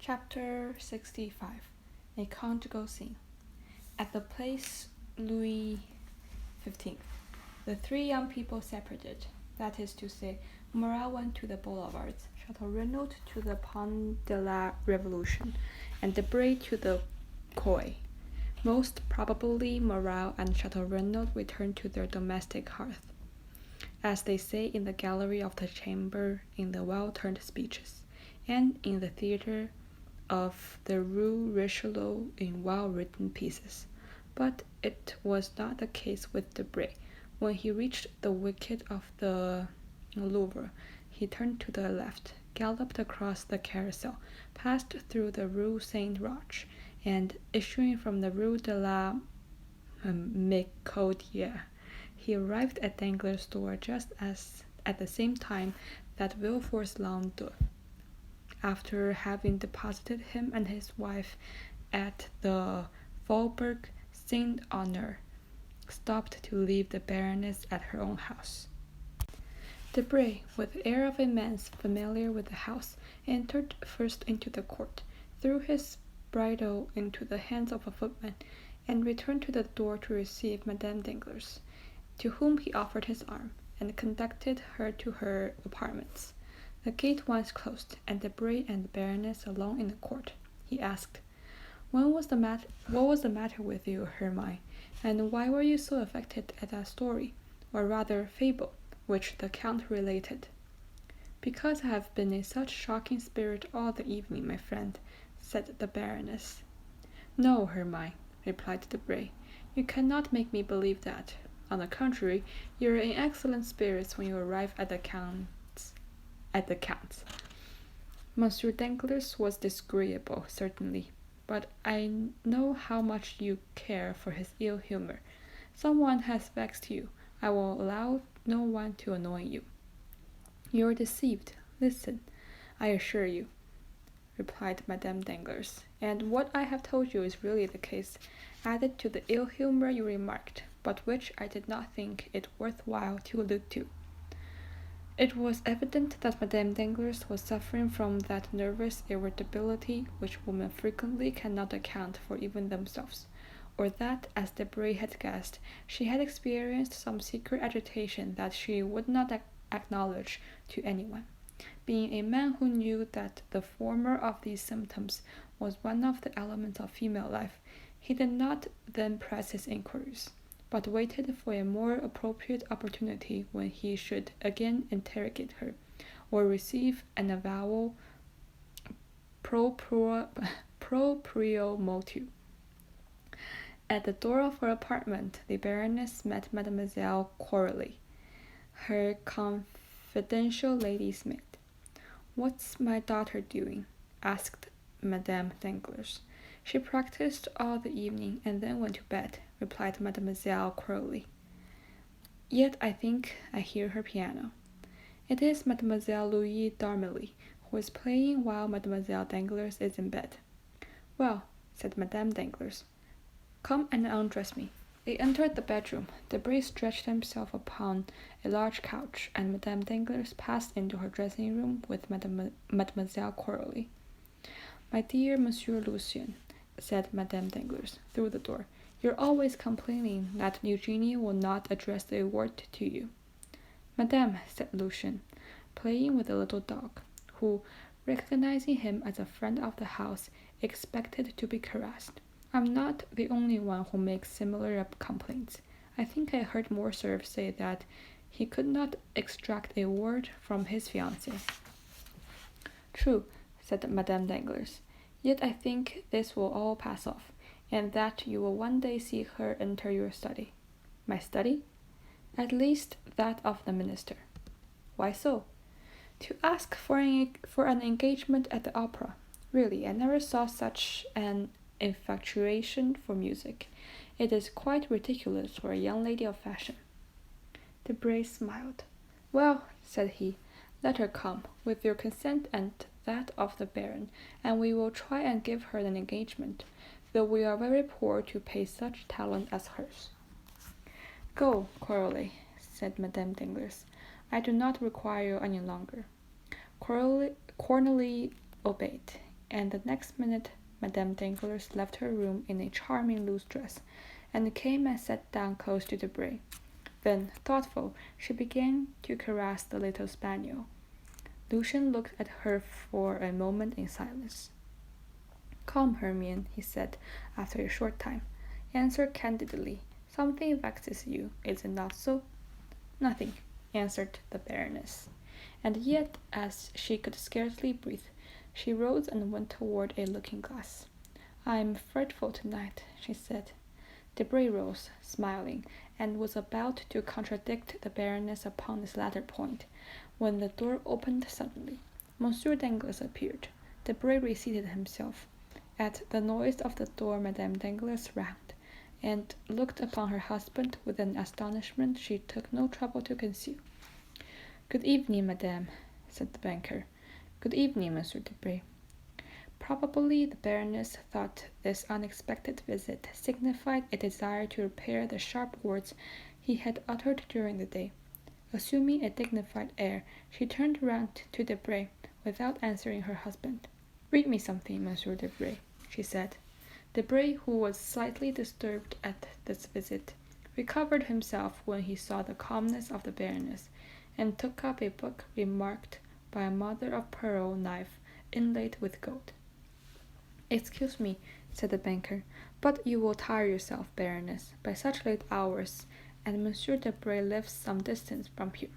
Chapter 65 A Conjugal Scene. At the place Louis XV, the three young people separated. That is to say, Morel went to the boulevards, Chateau Renaud to the Pont de la Revolution, and Debray to the Quai. Most probably Morel and Chateau Renaud returned to their domestic hearth, as they say in the gallery of the chamber in the well-turned speeches, and in the theatre of the Rue Richelieu in well-written pieces. But it was not the case with Debray. When he reached the wicket of the Louvre, he turned to the left, galloped across the Carousel, passed through the Rue Saint-Roch, and, issuing from the Rue de la Micaudière, he arrived at Danglars' door just as at the same time that Villefort's landau, after having deposited him and his wife at the Faubourg Saint-Honore, stopped to leave the Baroness at her own house. Debray, with the air of a man familiar with the house, entered first into the court, threw his bridle into the hands of a footman, and returned to the door to receive Madame Danglars, to whom he offered his arm, and conducted her to her apartments. The gate once closed, and Debray and the Baroness alone in the court, he asked, what was the matter with you, Hermine, and why were you so affected at that story, or rather fable, which the Count related? Because I have been in such shocking spirit all the evening, my friend, said the Baroness. No, Hermine, replied Debray, you cannot make me believe that. On the contrary, you are in excellent spirits when you arrive at the Count's. Monsieur Danglars was disagreeable, certainly, but I know how much you care for his ill humor. Some one has vexed you. I will allow no one to annoy you. You are deceived. Listen, I assure you, replied Madame Danglars, and what I have told you is really the case, added to the ill humor you remarked, but which I did not think it worth while to allude to. It was evident that Madame Danglars was suffering from that nervous irritability which women frequently cannot account for even themselves, or that, as Debray had guessed, she had experienced some secret agitation that she would not acknowledge to anyone. Being a man who knew that the former of these symptoms was one of the elements of female life, he did not then press his inquiries, but waited for a more appropriate opportunity when he should again interrogate her, or receive an avowal proprio motu. At the door of her apartment, the Baroness met Mademoiselle Coralie, her confidential lady's maid. What's my daughter doing? Asked Madame Danglars. She practiced all the evening and then went to bed, replied Mademoiselle Coralie. Yet I think I hear her piano. It is Mademoiselle Louise d'Armilly, who is playing while Mademoiselle Danglars is in bed. Well, said Madame Danglars, come and undress me. They entered the bedroom. Debray stretched himself upon a large couch, and Madame Danglars passed into her dressing room with Mademoiselle Coralie. My dear Monsieur Lucien, said Madame Danglars, through the door, you're always complaining that Eugenie will not address a word to you. Madame, said Lucien, playing with the little dog, who, recognizing him as a friend of the house, expected to be caressed. I'm not the only one who makes similar complaints. I think I heard Morcerf say that he could not extract a word from his fiancée. True, said Madame Danglars. Yet I think this will all pass off, and that you will one day see her enter your study. My study? At least that of the minister. Why so? To ask for an engagement at the opera. Really, I never saw such an infatuation for music. It is quite ridiculous for a young lady of fashion. Debray smiled. Well, said he, let her come, with your consent and that of the Baron, and we will try and give her an engagement, though we are very poor to pay such talent as hers. Go, Coralie, said Madame Danglars. I do not require you any longer. Cornélie obeyed, and the next minute Madame Danglars left her room in a charming loose dress, and came and sat down close to Debray. Then, thoughtful, she began to caress the little spaniel. Lucian looked at her for a moment in silence. "Come, Hermione," he said, after a short time. "Answer candidly. Something vexes you, is it not so?" "Nothing," answered the Baroness. And yet, as she could scarcely breathe, she rose and went toward a looking-glass. "I am fretful tonight," she said. Debray rose, smiling, and was about to contradict the Baroness upon this latter point, when the door opened suddenly. Monsieur Danglars appeared. Debray reseated himself. At the noise of the door Madame Danglars frowned, and looked upon her husband with an astonishment she took no trouble to conceal. "Good evening, madame," said the banker. "Good evening, Monsieur Debray." Probably the Baroness thought this unexpected visit signified a desire to repair the sharp words he had uttered during the day. Assuming a dignified air, she turned round to Debray, without answering her husband. "Read me something, Monsieur Debray," she said. Debray, who was slightly disturbed at this visit, recovered himself when he saw the calmness of the Baroness, and took up a book remarked by a mother-of-pearl knife inlaid with gold. "Excuse me," said the banker, "but you will tire yourself, Baroness, by such late hours, and Monsieur Debray lives some distance from here."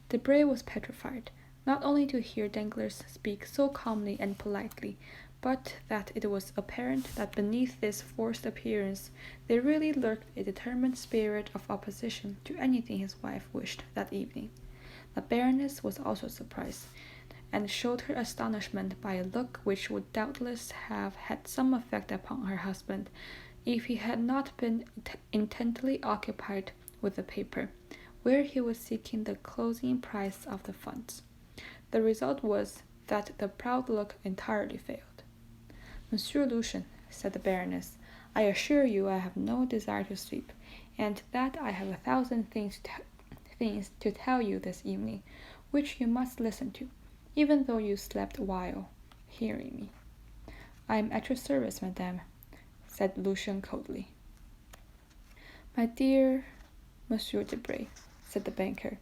Debray was petrified, not only to hear Danglars speak so calmly and politely, but that it was apparent that beneath this forced appearance there really lurked a determined spirit of opposition to anything his wife wished that evening. The Baroness was also surprised, and showed her astonishment by a look which would doubtless have had some effect upon her husband, if he had not been intently occupied with the paper, where he was seeking the closing price of the funds. The result was that the proud look entirely failed. "Monsieur Lucian," said the Baroness, "I assure you I have no desire to sleep, and that I have 1,000 things to tell you this evening, which you must listen to, even though you slept while hearing me." "I am at your service, madame," said Lucian coldly. "My dear Monsieur Debray," said the banker,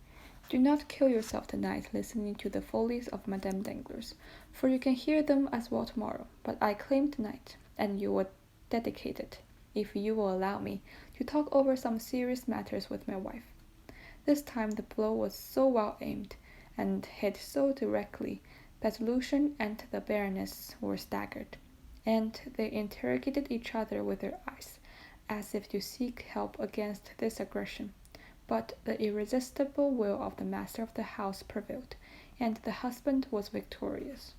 "do not kill yourself tonight listening to the follies of Madame Danglars, for you can hear them as well tomorrow. But I claim tonight, and you will dedicate it, if you will allow me, to talk over some serious matters with my wife." This time the blow was so well aimed, and hit so directly, that Lucian and the Baroness were staggered, and they interrogated each other with their eyes, as if to seek help against this aggression. But the irresistible will of the master of the house prevailed, and the husband was victorious.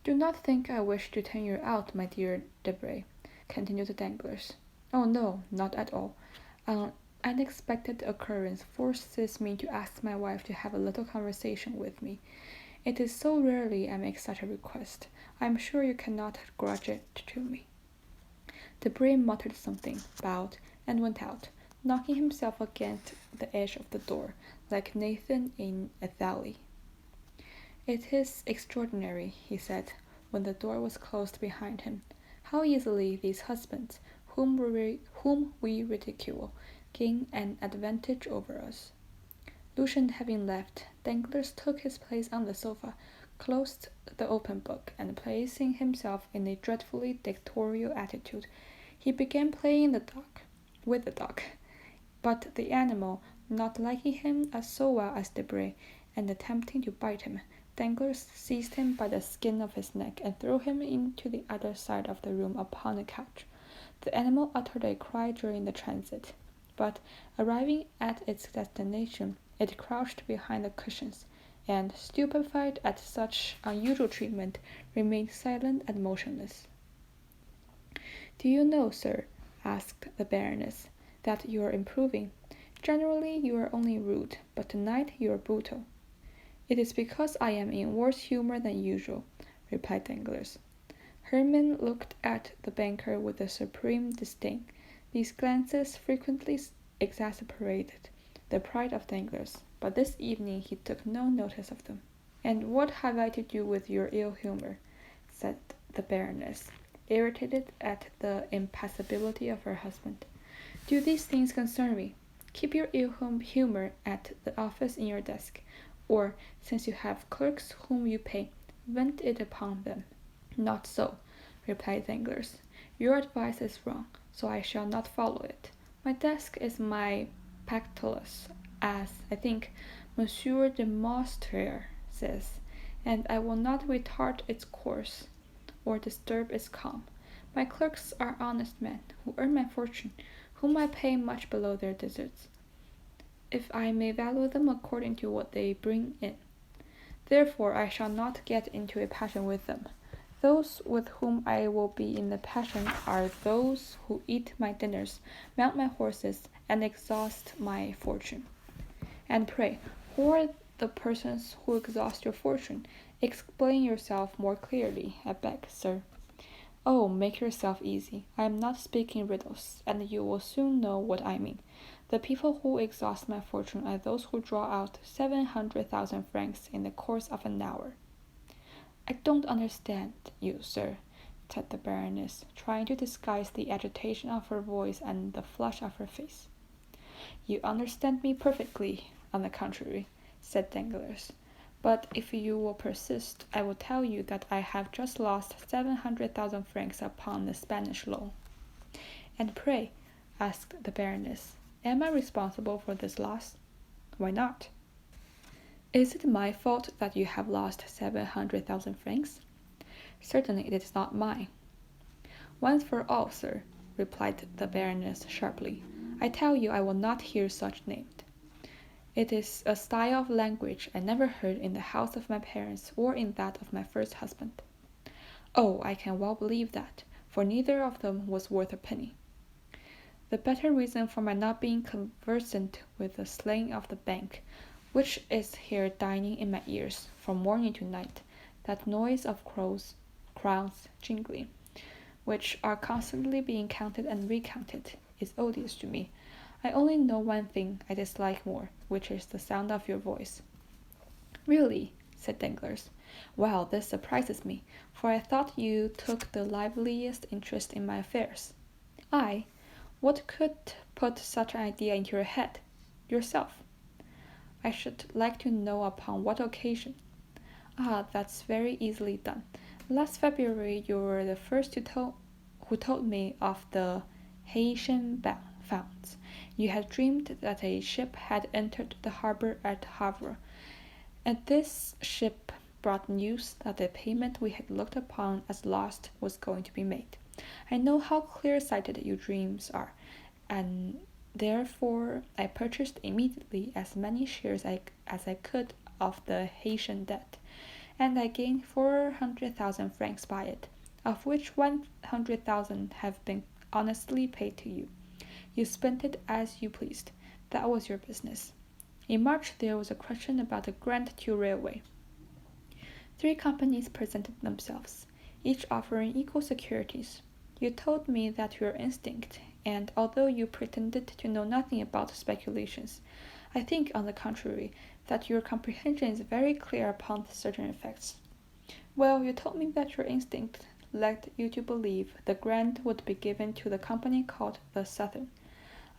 "Do not think I wish to turn you out, my dear Debray," continued Danglars. "Oh no, not at all. An unexpected occurrence forces me to ask my wife to have a little conversation with me. It is so rarely I make such a request. I am sure you cannot grudge it to me." Debray muttered something, bowed, and went out, knocking himself against the edge of the door, like Nathan in Athalie. "It is extraordinary," he said, when the door was closed behind him, "how easily these husbands, whom we ridicule, gain an advantage over us." Lucian having left, Danglars took his place on the sofa, closed the open book, and placing himself in a dreadfully dictatorial attitude, he began playing with the dog. But the animal, not liking him so well as Debray, and attempting to bite him, Danglars seized him by the skin of his neck and threw him into the other side of the room upon a couch. The animal uttered a cry during the transit, but, arriving at its destination, it crouched behind the cushions, and, stupefied at such unusual treatment, remained silent and motionless. "Do you know, sir," asked the Baroness, "that you are improving? Generally you are only rude, but tonight you are brutal." "It is because I am in worse humor than usual," replied Danglars. Hermione looked at the banker with a supreme disdain. These glances frequently exasperated the pride of Danglars, but this evening he took no notice of them. "And what have I to do with your ill humor?" said the Baroness, irritated at the impassibility of her husband. "Do these things concern me? Keep your ill humor at the office in your desk, or, since you have clerks whom you pay, vent it upon them." "Not so," replied Danglars. "Your advice is wrong, so I shall not follow it. My desk is my Pactolus, as, I think, Monsieur de Maustre says, and I will not retard its course, or disturb its calm. My clerks are honest men, who earn my fortune, whom I pay much below their deserts, if I may value them according to what they bring in. Therefore I shall not get into a passion with them. Those with whom I will be in a passion are those who eat my dinners, mount my horses, and exhaust my fortune." "And pray, who are the persons who exhaust your fortune? Explain yourself more clearly, I beg, sir." "Oh, make yourself easy. I am not speaking riddles, and you will soon know what I mean. The people who exhaust my fortune are those who draw out 700,000 francs in the course of an hour." "I don't understand you, sir," said the Baroness, trying to disguise the agitation of her voice and the flush of her face. "You understand me perfectly, on the contrary," said Danglars. "But if you will persist, I will tell you that I have just lost 700,000 francs upon the Spanish loan." "And pray," asked the Baroness, "am I responsible for this loss?" "Why not?" "Is it my fault that you have lost 700,000 francs?" "Certainly it is not mine." "Once for all, sir," replied the Baroness sharply, "I tell you I will not hear such named. It is a style of language I never heard in the house of my parents or in that of my first husband." "Oh, I can well believe that, for neither of them was worth a penny." "The better reason for my not being conversant with the slang of the bank, which is here dining in my ears from morning to night, that noise of crowns jingling, which are constantly being counted and recounted, is odious to me. I only know one thing I dislike more, which is the sound of your voice." "Really?" said Danglars. "Well, this surprises me, for I thought you took the liveliest interest in my affairs." "I? What could put such an idea into your head? Yourself." "I should like to know upon what occasion." "Ah, that's very easily done. Last February you were the first who told me of the Haitian founds. You had dreamed that a ship had entered the harbor at Havre, and this ship brought news that the payment we had looked upon as lost was going to be made. I know how clear-sighted your dreams are, and therefore I purchased immediately as many shares as I could of the Haitian debt, and I gained 400,000 francs by it, of which 100,000 have been honestly paid to you. You spent it as you pleased. That was your business. In March there was a question about the Grand Trunk Railway. 3 companies presented themselves, each offering equal securities. You told me that your instinct, and although you pretended to know nothing about speculations, I think, on the contrary, that your comprehension is very clear upon certain effects. Well, you told me that your instinct led you to believe the grant would be given to the company called the Southern.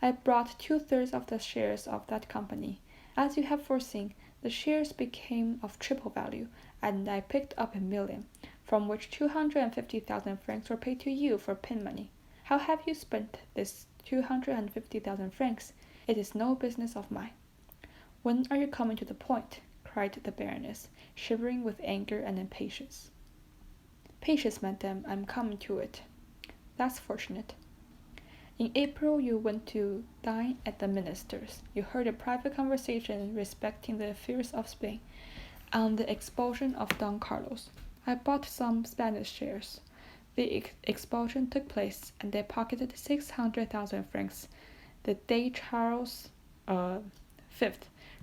I bought 2/3 of the shares of that company. As you have foreseen, the shares became of triple value, and I picked up 1,000,000, from which 250,000 francs were paid to you for pin money. How have you spent this 250,000 francs? It is no business of mine." "When are you coming to the point?" cried the Baroness, shivering with anger and impatience. "Patience, madame, I'm coming to it." "That's fortunate." "In April you went to dine at the minister's. You heard a private conversation respecting the affairs of Spain, on the expulsion of Don Carlos. I bought some Spanish shares. The expulsion took place, and they pocketed 600,000 francs the day Charles V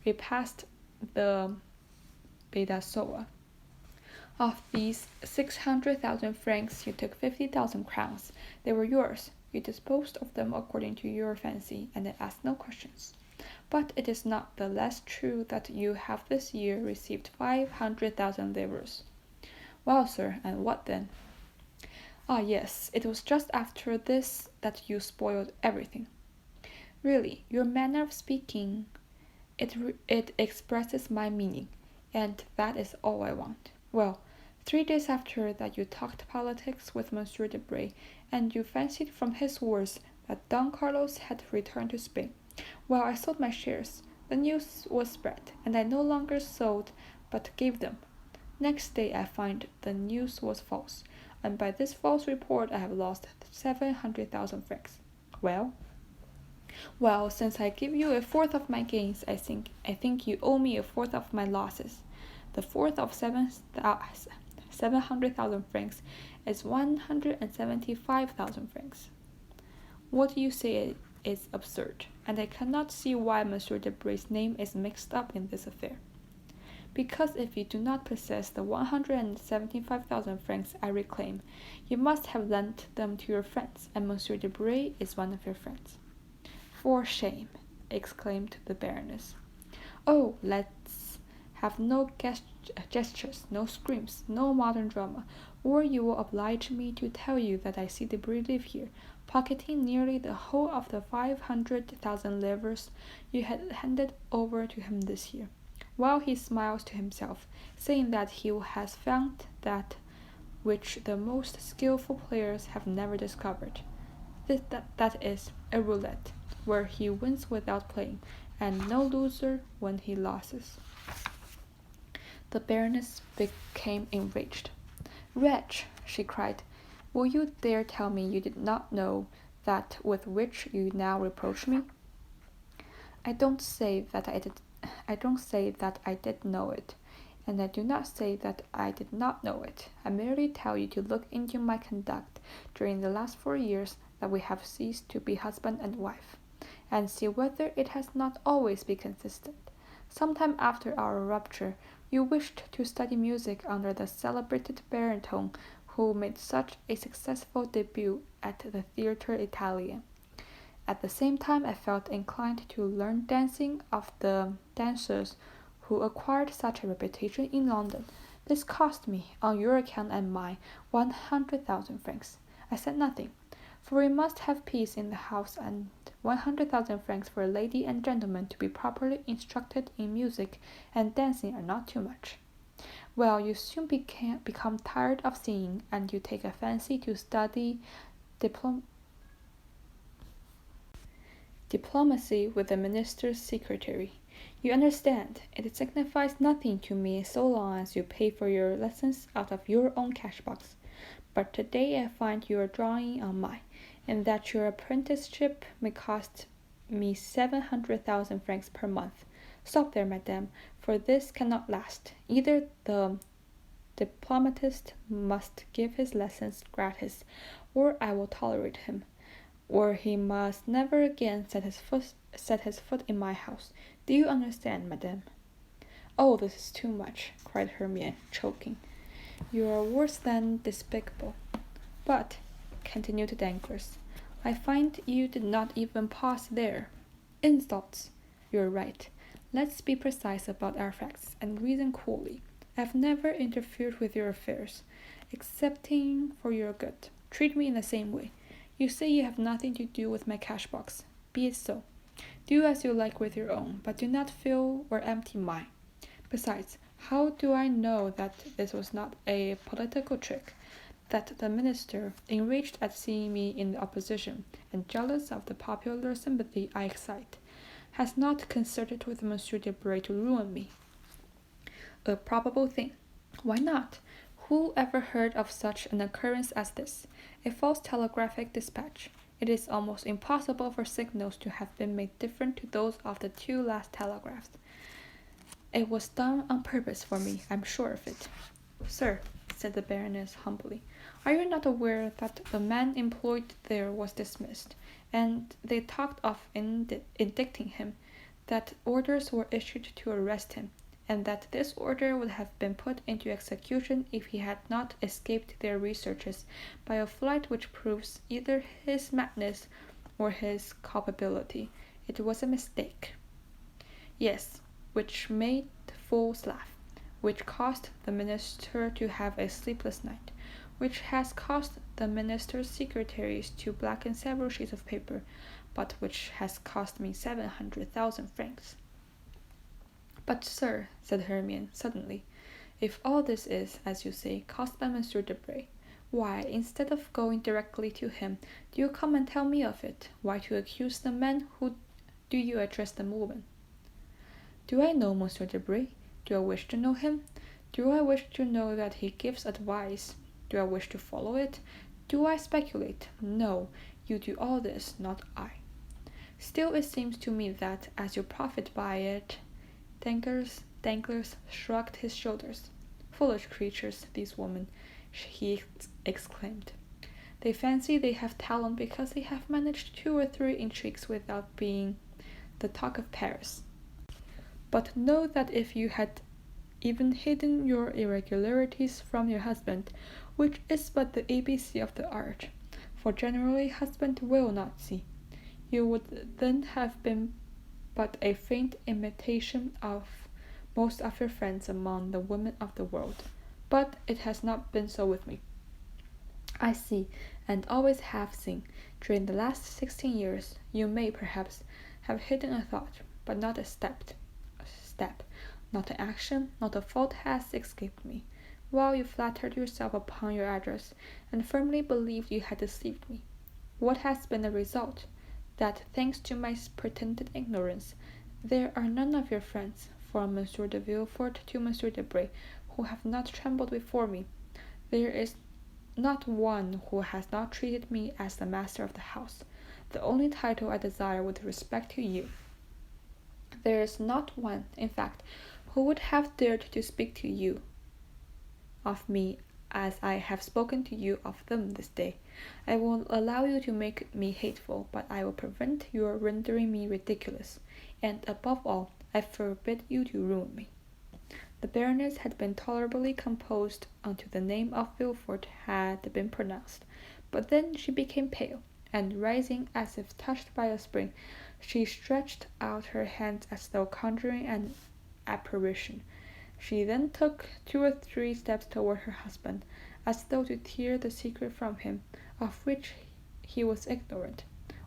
repassed the Bidassoa. Of these 600,000 francs you took 50,000 crowns. They were yours. You disposed of them according to your fancy, and I asked no questions. But it is not the less true that you have this year received 500,000 livres. Well, sir, and what then? Ah, yes, it was just after this that you spoiled everything. Really, your manner of speaking, it expresses my meaning, and that is all I want. Well, 3 days after that you talked politics with Monsieur Debray, and you fancied from his words that Don Carlos had returned to Spain. Well, I sold my shares. The news was spread, and I no longer sold but gave them. Next day I find the news was false, and by this false report I have lost 700,000 francs. Well? Well, since I give you a fourth of my gains, I think you owe me a fourth of my losses. The fourth of 700,000 francs is 175,000 francs. What you say is absurd, and I cannot see why Monsieur Debray's name is mixed up in this affair. Because if you do not possess the 175,000 francs I reclaim, you must have lent them to your friends, and Monsieur Debray is one of your friends. For shame, exclaimed the Baroness. Oh, let's have no gestures, no screams, no modern drama, or you will oblige me to tell you that I see Debray live here, pocketing nearly the whole of the 500,000 livres you had handed over to him this year, while he smiles to himself, saying that he has found that which the most skilful players have never discovered. That is a roulette, where he wins without playing, and no loser when he loses. The Baroness became enraged. Wretch, she cried, will you dare tell me you did not know that with which you now reproach me? I don't say that I did know it, and I do not say that I did not know it. I merely tell you to look into my conduct during the last 4 years that we have ceased to be husband and wife, and see whether it has not always been consistent. Sometime after our rupture, you wished to study music under the celebrated baritone who made such a successful debut at the Theatre Italien. At the same time, I felt inclined to learn dancing of the dancers who acquired such a reputation in London. This cost me, on your account and mine, 100,000 francs. I said nothing, for we must have peace in the house, and 100,000 francs for a lady and gentleman to be properly instructed in music and dancing are not too much. Well, you soon become tired of singing, and you take a fancy to study diplomacy with the minister's secretary. You understand, it signifies nothing to me so long as you pay for your lessons out of your own cash box. But today I find you are drawing on mine, and that your apprenticeship may cost me 700,000 francs per month. Stop there, madame, for this cannot last. Either the diplomatist must give his lessons gratis, or I will tolerate him, or he must never again set his foot in my house. Do you understand, madame? Oh, this is too much, cried Hermine, choking. You are worse than despicable. But, continued Danglars, I find you did not even pause there. Insults! You're right. Let's be precise about our facts, and reason coolly. I have never interfered with your affairs, excepting for your good. Treat me in the same way. You say you have nothing to do with my cash box. Be it so. Do as you like with your own, but do not fill or empty mine. Besides, how do I know that this was not a political trick? That the minister, enraged at seeing me in the opposition, and jealous of the popular sympathy I excite, has not concerted with Monsieur Debray to ruin me? A probable thing. Why not? Who ever heard of such an occurrence as this? A false telegraphic dispatch. It is almost impossible for signals to have been made different to those of the 2 last telegraphs. It was done on purpose for me, I'm sure of it. Sir, said the Baroness humbly, are you not aware that the man employed there was dismissed, and they talked of indicting him, that orders were issued to arrest him, and that this order would have been put into execution if he had not escaped their researches by a flight which proves either his madness or his culpability? It was a mistake. Yes, which made fools laugh. which caused the minister to have a sleepless night, which has caused the minister's secretaries to blacken several sheets of paper, but which has cost me 700,000 francs. But, sir, said Hermione suddenly, if all this is, as you say, caused by Monsieur Debray, why, instead of going directly to him, do you come and tell me of it? Why do you accuse the man? Who do you address the woman? Do I know Monsieur Debray? Do I wish to know him? Do I wish to know that he gives advice? Do I wish to follow it? Do I speculate? No, you do all this, not I. Still it seems to me that, as you profit by it, Danglars shrugged his shoulders. Foolish creatures, these women, he exclaimed. They fancy they have talent because they have managed 2 or 3 intrigues without being the talk of Paris. But know that if you had even hidden your irregularities from your husband, which is but the ABC of the art, for generally husband will not see, you would then have been but a faint imitation of most of your friends among the women of the world. But it has not been so with me. I see, and always have seen, during the last 16 years, you may, perhaps, have hidden a thought, but not a step, not an action, not a fault has escaped me, while you flattered yourself upon your address, and firmly believed you had deceived me. What has been the result? That, thanks to my pretended ignorance, there are none of your friends, from Monsieur de Villefort to Monsieur Debray, who have not trembled before me. There is not one who has not treated me as the master of the house, the only title I desire with respect to you. There is not one, in fact, who would have dared to speak to you of me as I have spoken to you of them this day. I will allow you to make me hateful, but I will prevent your rendering me ridiculous, and above all, I forbid you to ruin me. The Baroness had been tolerably composed until the name of Villefort had been pronounced, but then she became pale, and rising as if touched by a spring, she stretched out her hands as though conjuring an apparition. She then took 2 or 3 steps toward her husband, as though to tear the secret from him, of which he was ignorant,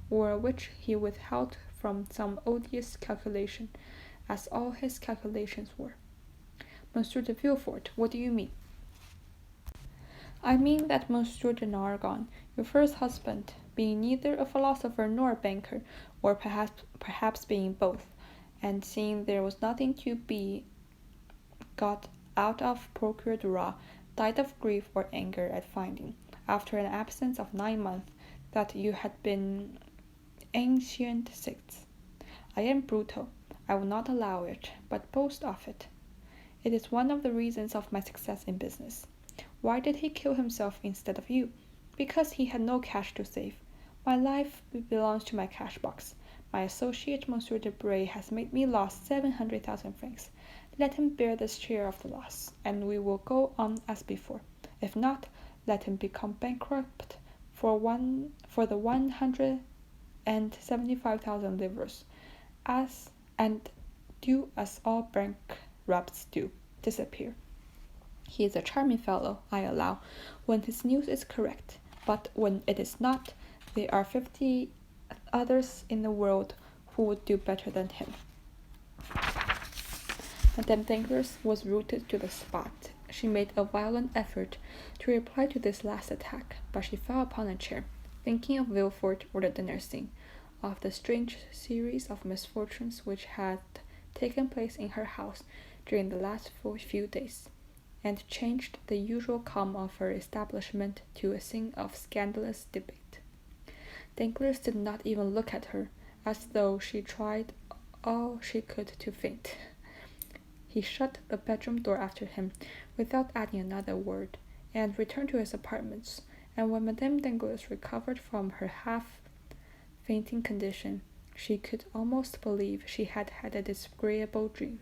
or which he withheld from some odious calculation, as all his calculations were. Monsieur de Villefort, what do you mean? I mean that Monsieur de Nargon, your first husband, being neither a philosopher nor a banker, or perhaps being both, and seeing there was nothing to be got out of Procure du Roi, died of grief or anger at finding, after an absence of 9 months, that you had been ancient six. I am brutal, I will not allow it, but boast of it. It is one of the reasons of my success in business. Why did he kill himself instead of you? Because he had no cash to save. My life belongs to my cash box. My associate, Monsieur Debray, has made me lose 700,000 francs. Let him bear the share of the loss, and we will go on as before. If not, let him become bankrupt for the 175,000 livres, and do as all bankrupts do, disappear. He is a charming fellow, I allow, when his news is correct, but when it is not, there are 50 others in the world who would do better than him. Madame Danglars was rooted to the spot. She made a violent effort to reply to this last attack, but she fell upon a chair, thinking of Villefort or the dinner scene, of the strange series of misfortunes which had taken place in her house during the last few days, and changed the usual calm of her establishment to a scene of scandalous debate. Danglars did not even look at her, as though she tried all she could to faint. He shut the bedroom door after him, without adding another word, and returned to his apartments, and when Madame Danglars recovered from her half-fainting condition, she could almost believe she had had a disagreeable dream.